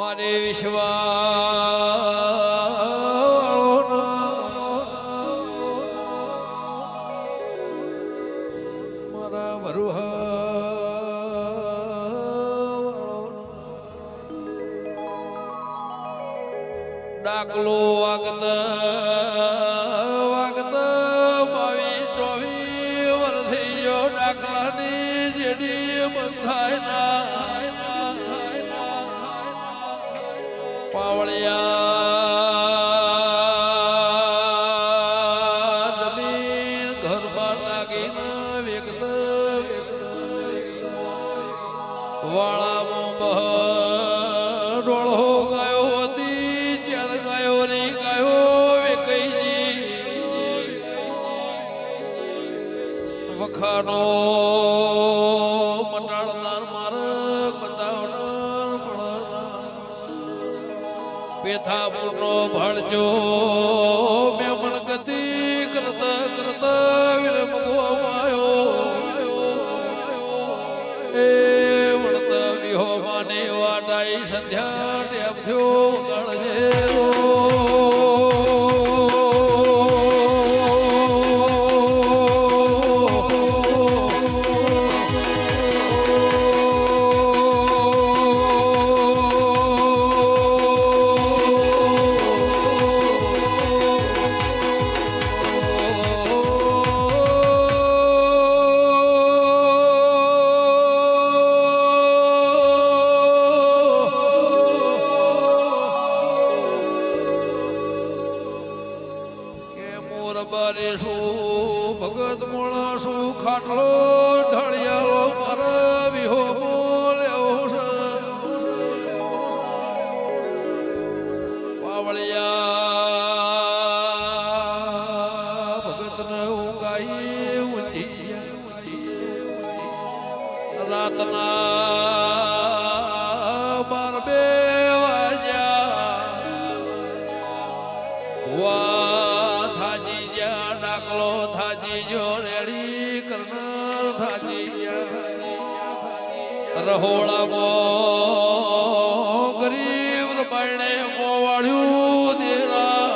મારે વિશ્વાસ મારા ભરુહા ડાકલો વાગત વાગત 22-24 વર્ષ થઈ ગયો ડાકલાની જેડી બંધાય ના પાવળિયા જમીન ઘર બાર લાગીને વેગલ વાળામાં ડોળો ગાયો હતી ચાર ગાયો ની ગાયો વેકઈજી વખાનો મટાડનાર માર્ગ બતાવનાર પેથાપુરનો ભણજો મેમણ ગતિ કરતા કરતા વિલંબવાયો એ વણતા વિહોમાને વાટાઈ સંધ્યા ટેપ થયો ગણજે ભગત મોણસો ખાટલો ઢળિયાલો મારા વિહો બોલ્યો છે પાવળિયા ભગતને ઊંઘાઈ ઊંચી રાતના 12 વાગ્યા થાજી જા ડાકલો થાજી જો રેડી કરનાર થાજી રહોળામાં ગરીબ રબાયણે મોવાળ્યું દેરા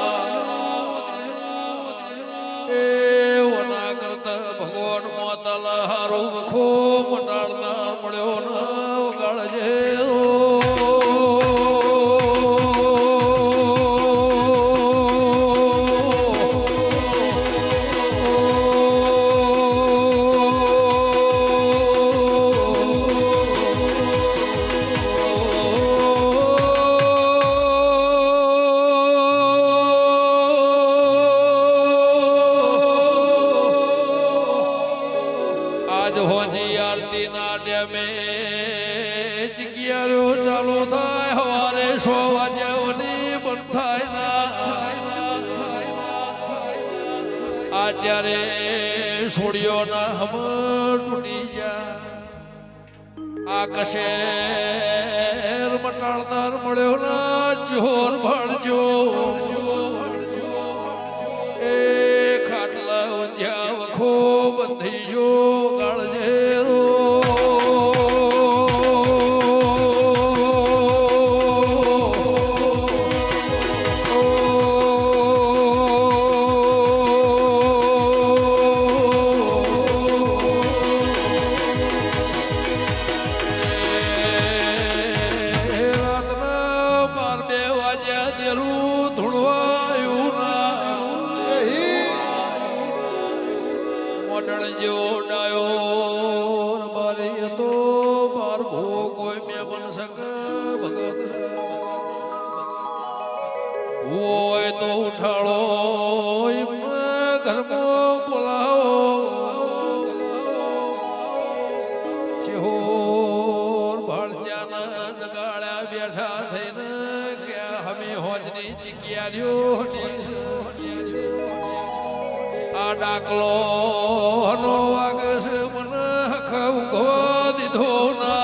એ ઓના કરતા ભગવાન મોતલ હારું વખો મટાડના મળ્યો ન વગાડજે હોજી આરતી ના ડેમે ચિકિયારો ચાલુ થાય હવારે 100 વાગ્યાની બંધ થાય ના આચારે છોડ્યો ના હમ તૂટી ગયા આ કશેર મટાડનાર મળ્યો ના ચોર ભણજો એ ખાટલા ઊંઝા વખો બંધી જો હોય તો ઉઠાડો ઘરમાં બોલાવો ચેહોર ભાણચાના જગાડ્યા બેઠા થઈને કે હમે હોજની ચિકિયારીઓ આ ડાકલો નો વાગસ મને ખવો દીધો ના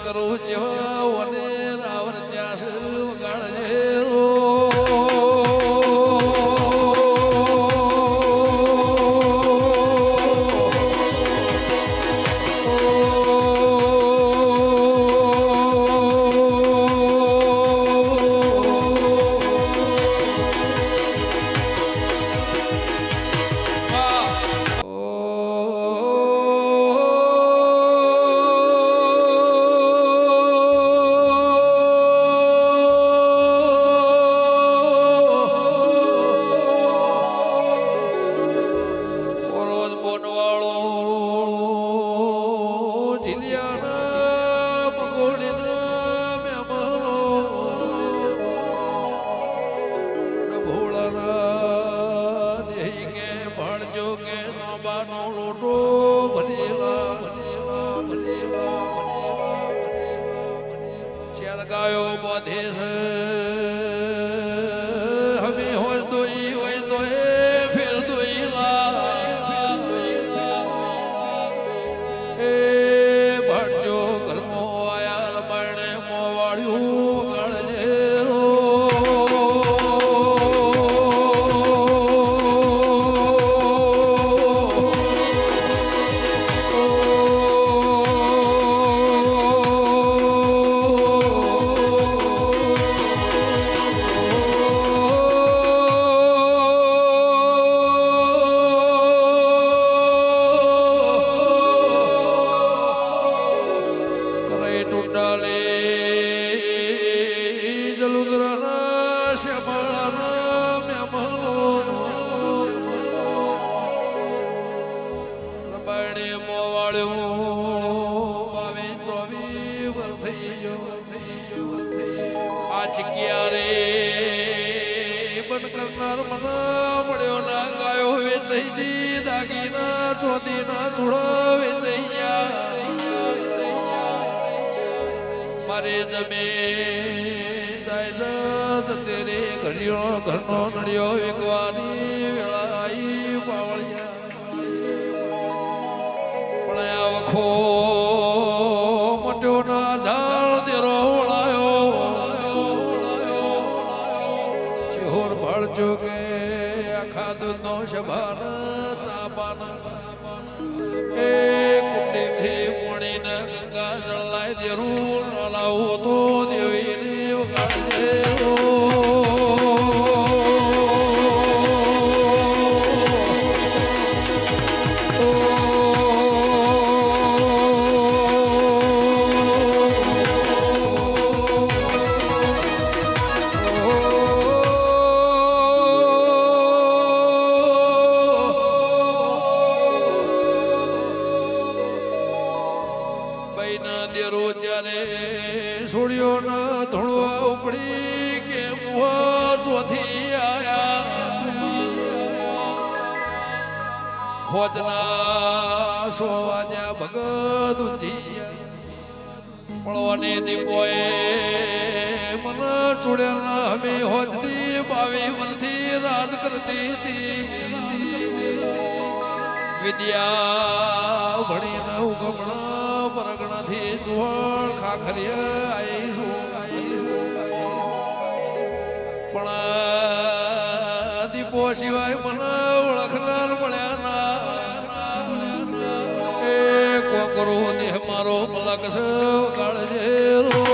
કરું જેવાને રાવર ચાસ વગાડજે ઓ લોટો ભરેલા ચાર ગાયો બાંધે છે હમે હોય દોઈ હોય તો એ ફેર દોઈલા એ ભણજો ઘરમો આયા રમાયણે મોવાળ્યું ગળજે રો બન કરનાર મના મળ્યો ના ગાયો વેચઈ દાગીના ચોદીના ચૂડા વેચૈયા મારે જમે જાય તેરે ઘડિયો ઘરનો નડિયો વેકવાની વેળા આઈ પાવળિયા પણ આ વખો મોટો ના ઝાડ દેરો જોગે આખા દૂધનો શભાન ચાપાન એ કુંડી પોણીને ગંગા જળલાય દેરું લાવું તો દેવી વગાડજે છોડ્યો ના ધોળવા ઉપડી કે મુવા ચોથી આયા હોજના સો વાજ્યા ભગત ઊંધી મળવાની દીપોએ મન ચૂડેલા હમે હોજથી 22 વર્ષથી રાજ કરતી હતી વિદ્યા ભણીને ઉગમણા પરગણાથી ચુહળ ખાખરિયા પણ દીપો સિવાય મને ઓળખનાર મળ્યા ના એ કોકરો દેહ મારો મલક છે કાળજે રો